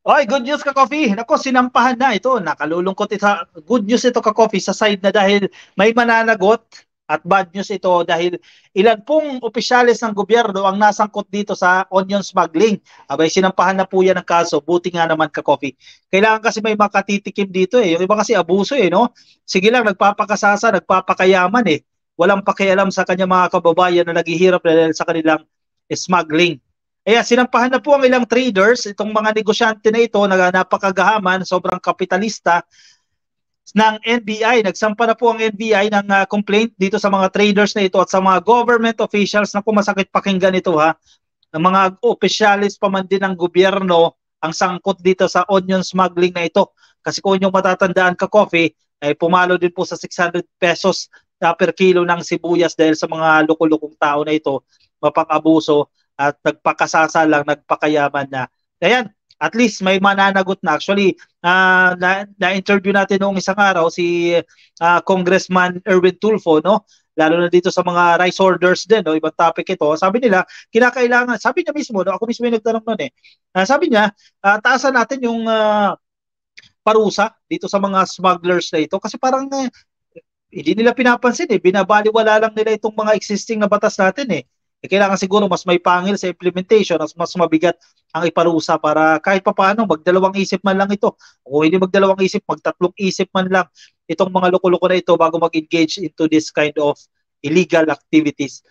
Oy, good news ka, Coffee. Nako, sinampahan na ito. Nakalulungkot ito. Good news ito ka, Coffee, sa side na dahil may mananagot at bad news ito dahil ilan pong opisyalis ng gobyerno ang nasangkot dito sa onion smuggling. Abay, sinampahan na po yan ng kaso. Buti nga naman ka, Coffee. Kailangan kasi may makatitikim dito eh. Yung iba kasi abuso eh, no? Sige lang, nagpapakasasa, nagpapakayaman eh. Walang pakialam sa kanya mga kababayan na naghihirap dahil sa kanilang smuggling. Kaya sinampahan na po ang ilang traders, itong mga negosyante na ito na napakagahaman, sobrang kapitalista ng NBI. Nagsampa na po ang NBI ng complaint dito sa mga traders na ito at sa mga government officials na masakit pakinggan ito ha. Ng mga opisyalis pa man din ng gobyerno ang sangkot dito sa onion smuggling na ito. Kasi kung yung matatandaan ka, Coffee, ay pumalo din po sa 600 pesos per kilo ng sibuyas dahil sa mga lukulukong tao na ito, mapang-abuso at nagpakasasa lang, nagpakayaman na. Ayan, at least may mananagot na. Actually, na-interview natin noong isang araw si Congressman Erwin Tulfo, no? Lalo na dito sa mga rice holders din, no? Ibang topic ito. Sabi nila, kinakailangan, sabi niya mismo, no? Ako mismo yung nagtanong nun eh. Sabi niya, taasan natin yung parusa dito sa mga smugglers na ito kasi parang hindi nila pinapansin eh. Binabaliwala lang nila itong mga existing na batas natin eh. Kailangan siguro mas may pangil sa implementation, mas mabigat ang iparusa para kahit papaano magdalawang isip man lang ito. O hindi magdalawang isip, magtatlong isip man lang itong mga loko-loko na ito bago mag-engage into this kind of illegal activities.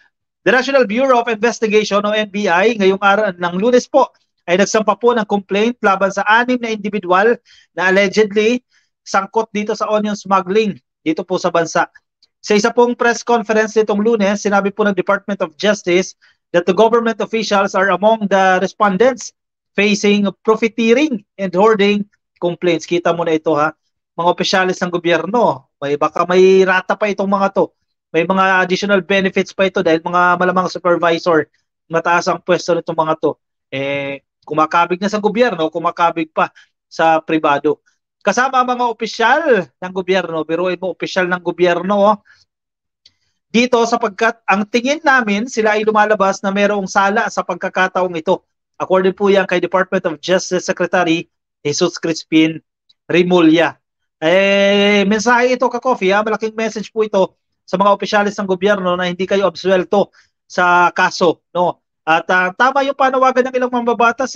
The National Bureau of Investigation o NBI ngayong araw ng Lunes po ay nagsampa po ng complaint laban sa 6 na individual na allegedly sangkot dito sa onion smuggling dito po sa bansa. Sa isa pong press conference nitong Lunes, sinabi po ng Department of Justice that the government officials are among the respondents facing profiteering and hoarding complaints. Kita mo na ito ha, mga opisyalis ng gobyerno, baka may rata pa itong mga to. May mga additional benefits pa ito dahil mga malamang supervisor, mataas ang pwesto nitong mga to. Kumakabig na sa gobyerno, kumakabig pa sa pribado. Kasama ang mga opisyal ng gobyerno, biruin mo, opisyal ng gobyerno, dito sapagkat ang tingin namin sila ay lumalabas na mayroong sala sa pagkakataong ito. According po yan kay Department of Justice Secretary Jesus Crispin Rimulya. Mensahe ito ka, Coffee, malaking message po ito sa mga opisyalis ng gobyerno na hindi kayo absuelto sa kaso, no? At tama yung panawagan ng ilang mambabatas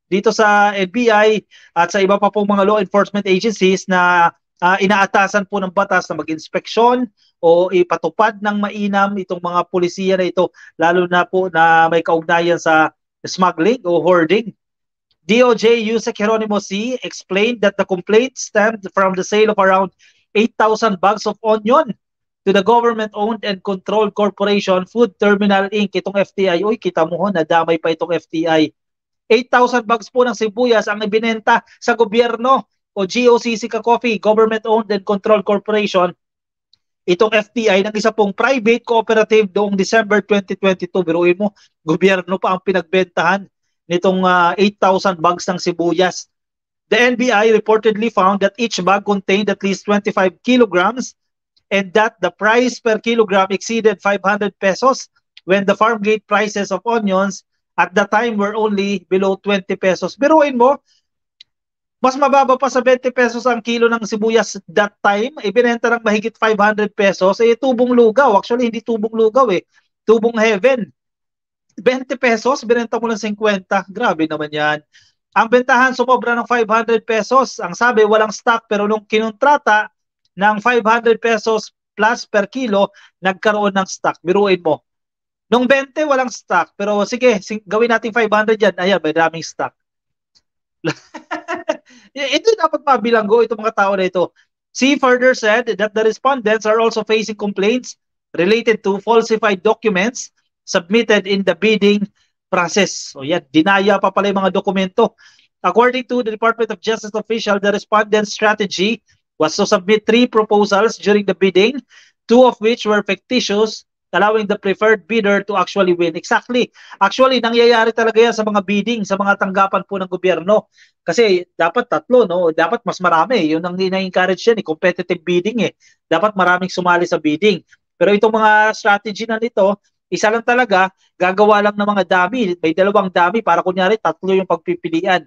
dito sa NBI at sa iba pa pong mga law enforcement agencies na inaatasan po ng batas na mag-inspeksyon o ipatupad ng mainam itong mga pulisiya na ito, lalo na po na may kaugnayan sa smuggling o hoarding. DOJ Yusek Geronimo C. explained that the complaint stemmed from the sale of around 8,000 bags of onion to the government-owned and controlled corporation Food Terminal Inc. Itong FTI. Uy, kita mo ho, nadamay pa itong FTI. 8,000 bags po ng sibuyas ang ibinenta sa gobyerno o GOCC ka, Coffee, Government-Owned and Controlled Corporation, itong FTI ng isa pong private cooperative noong December 2022. Biruin mo, gobyerno pa ang pinagbentahan nitong 8,000 bags ng sibuyas. The NBI reportedly found that each bag contained at least 25 kilograms and that the price per kilogram exceeded 500 pesos when the farm gate prices of onions at the time were only below 20 pesos. Biruin mo, mas mababa pa sa 20 pesos ang kilo ng sibuyas that time, ibinenta ng mahigit 500 pesos, tubong lugaw. Actually, hindi tubong lugaw tubong heaven. 20 pesos, binenta mo ng 50. Grabe naman yan. Ang bentahan sumobra ng 500 pesos. Ang sabi, walang stock, pero nung kinontrata ng 500 pesos plus per kilo, nagkaroon ng stock. Biruin mo. Nung 20, walang stock. Pero sige, gawin natin 500 yan. Ayan, may daming stock. Ito dapat mabilanggo itong mga tao na ito. She further said that the respondents are also facing complaints related to falsified documents submitted in the bidding process. So yan, dinaya pa pala yung mga dokumento. According to the Department of Justice official, the respondent's strategy was to submit 3 proposals during the bidding, 2 of which were fictitious, allowing the preferred bidder to actually win. Exactly. Actually, nangyayari talaga yan sa mga bidding, sa mga tanggapan po ng gobyerno. Kasi dapat 3, no? Dapat mas marami. Yun ang ina-encourage yan, competitive bidding Dapat maraming sumali sa bidding. Pero itong mga strategy na nito, isa lang talaga, gagawa lang ng mga dummy. May 2 dummy para kunyari 3 yung pagpipilian.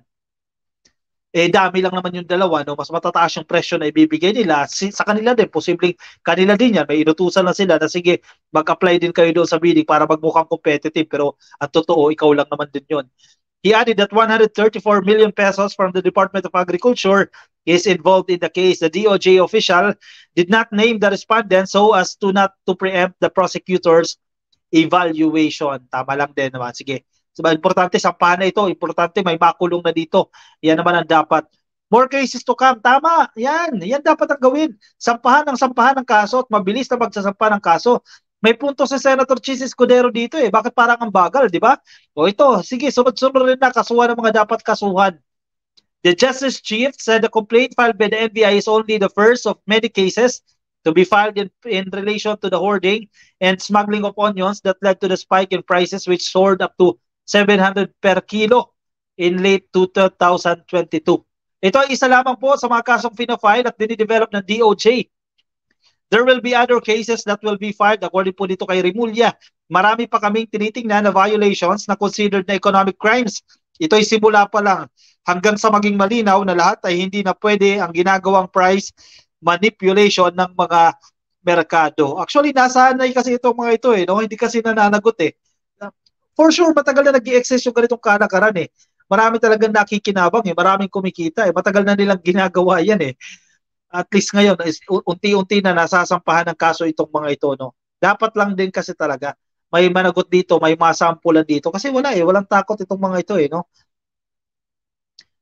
eh dami lang naman yung dalawa, no? Mas matataas yung presyo na ibibigay nila. Sa kanila din, posibleng kanila din yan. May inutusan na sila na sige, mag-apply din kayo doon sa bidding para magmukhang competitive. Pero at totoo, ikaw lang naman din yun. He added that 134 million pesos from the Department of Agriculture is involved in the case. The DOJ official did not name the respondent so as to not to preempt the prosecutor's evaluation. Tama lang din naman. Sige. So, importante, sampahan na ito. Importante, may makulong na dito. Yan naman ang dapat. More cases to come. Tama. Yan. Yan dapat ang gawin. Sampahan ng kaso at mabilis na magsasampa ng kaso. May punto si Senator Chis Escudero dito eh. Bakit parang ang bagal, di ba? O ito, sige, sunod-sunod rin na kasuhan ng mga dapat kasuhan. The Justice Chief said the complaint filed by the NBI is only the first of many cases to be filed in relation to the hoarding and smuggling of onions that led to the spike in prices which soared up to 700 per kilo in late 2022. Ito ay isa lamang po sa mga kasong fina-file at dinidevelop ng DOJ. There will be other cases that will be filed according po dito kay Remulla. Marami pa kaming tinitingnan na violations na considered na economic crimes. Ito ay simula pa lang hanggang sa maging malinaw na lahat ay hindi na pwede ang ginagawang price manipulation ng mga merkado. Actually, nasanay kasi itong mga ito eh, no? Hindi kasi nananagot eh. For sure, matagal na nag-i-exist yung ganitong kalakaran eh. Marami talagang nakikinabang eh, maraming kumikita eh. Matagal na nilang ginagawa yan eh. At least ngayon, unti-unti na nasasampahan ng kaso itong mga ito, no? Dapat lang din kasi talaga, may managot dito, may masampulan dito. Kasi wala eh, walang takot itong mga ito eh, no?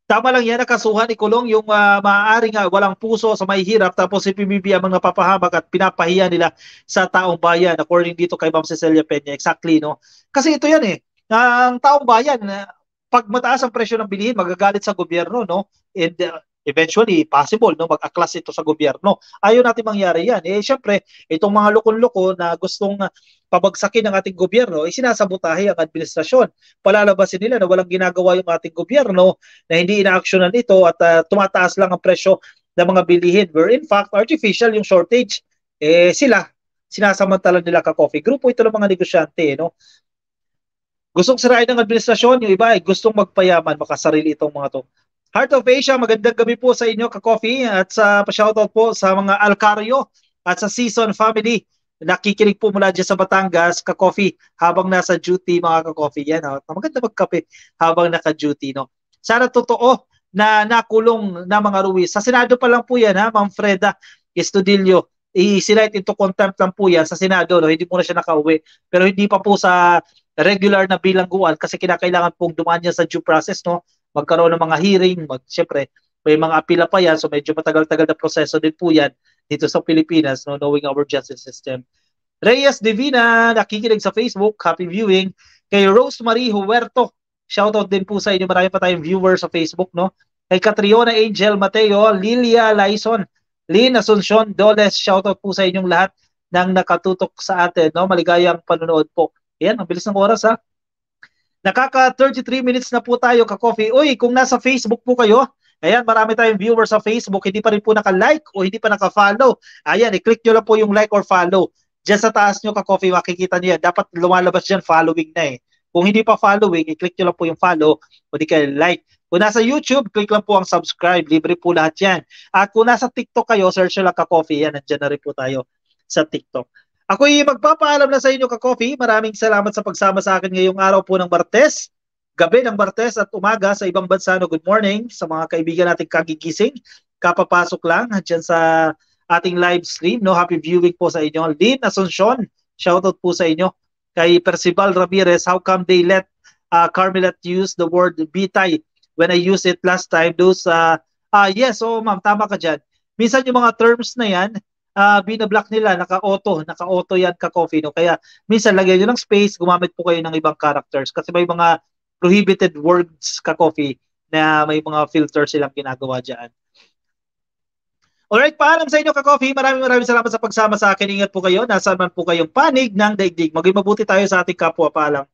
Tama lang yan, nakasuhan ikulong yung maaaring walang puso sa may hirap tapos si PBB ang mga papahamak at pinapahiya nila sa taong bayan according dito kay Ma'am Cecilia Peña. Exactly, no? Kasi ito yan eh, ang taong bayan, pag mataas ang presyo ng bilihin, magagalit sa gobyerno, no? And eventually, possible, no? Mag-aklas ito sa gobyerno. Ayaw natin mangyari yan. Eh, syempre, itong mga lukon-loko na gustong pabagsakin ng ating gobyerno, ay sinasabotahe ang administrasyon. Palalabasin nila na walang ginagawa yung ating gobyerno, na hindi inaaksyonan ito at tumataas lang ang presyo ng mga bilihin. Where in fact, artificial yung shortage. Eh, sila, sinasamantala nila ka-coffee. Grupo ito ng mga negosyante, no? Gustong sirain ng administrasyon, yung iba ay gustong magpayaman, makasarili itong mga to. Heart of Asia, magandang gabi po sa inyo ka-coffee at sa pa-shoutout po sa mga Alcario at sa Season Family. Nakikinig po mula dyan sa Batangas, ka-coffee, habang nasa duty mga ka-coffee. Yan, maganda magkape habang naka-duty. No? Sana totoo na nakulong na mga Ruiz. Sa Senado pa lang po yan, ha, Ma'am Freda Estudillo. I-select into contempt lang po yan sa Senado. No? Hindi po na siya nakauwi. Pero hindi pa po sa regular na bilangguan kasi kinakailangan pong dumaan niya sa due process. No? Magkaroon ng mga hearing. Siyempre, may mga apila pa yan. So medyo matagal-tagal na proseso din po yan dito sa Pilipinas, no, knowing our justice system. Reyes Divina, nakikinig sa Facebook, happy viewing. Kay Rosemary Huerto, shoutout din po sa inyo, marami pa tayong viewers sa Facebook, no. Kay Catriona Angel Mateo, Lilia Laison, Lynn Asuncion Doles, shoutout po sa inyong lahat ng nakatutok sa atin, no. Maligayang panonood po. Ayan, ang bilis ng oras, ha. Nakaka 33 minutes na po tayo ka-coffee. Uy, kung nasa Facebook po kayo, ayan, marami tayong viewers sa Facebook, hindi pa rin po naka-like o hindi pa naka-follow. Ayan, i-click nyo lang po yung like or follow. Diyan sa taas nyo ka-coffee, makikita nyo yan. Dapat lumalabas dyan, following na eh. Kung hindi pa following, i-click nyo lang po yung follow o di kayo like. Kung nasa YouTube, click lang po ang subscribe. Libre po lahat yan. At kung nasa TikTok kayo, search nyo lang ka-coffee. Yan, nandiyan na rin po tayo sa TikTok. Ako'y magpapaalam na sa inyo ka-coffee. Maraming salamat sa pagsama sa akin ngayong araw po ng Martes. Gabi ng Martes at umaga sa ibang bansa, no, good morning sa mga kaibigan nating kagigising, kapapasok lang dyan sa ating live stream, no, happy viewing po sa inyo. Lynn Asuncion, shoutout po sa inyo. Kay Percival Ramirez, how come they let Carmelet use the word bitay when I used it last time? Those, yes, so ma'am, tama ka dyan. Minsan yung mga terms na yan, binablock nila, naka-auto yan ka-coffee, no? Kaya minsan lagyan nyo ng space, gumamit po kayo ng ibang characters kasi may mga prohibited words ka-coffee na may mga filter silang ginagawa dyan. Alright, paalam sa inyo ka-coffee. Maraming salamat sa pagsama sa akin. Ingat po kayo. Nasaan man po kayong panig ng daigdig. Maging mabuti tayo sa ating kapwa. Paalam.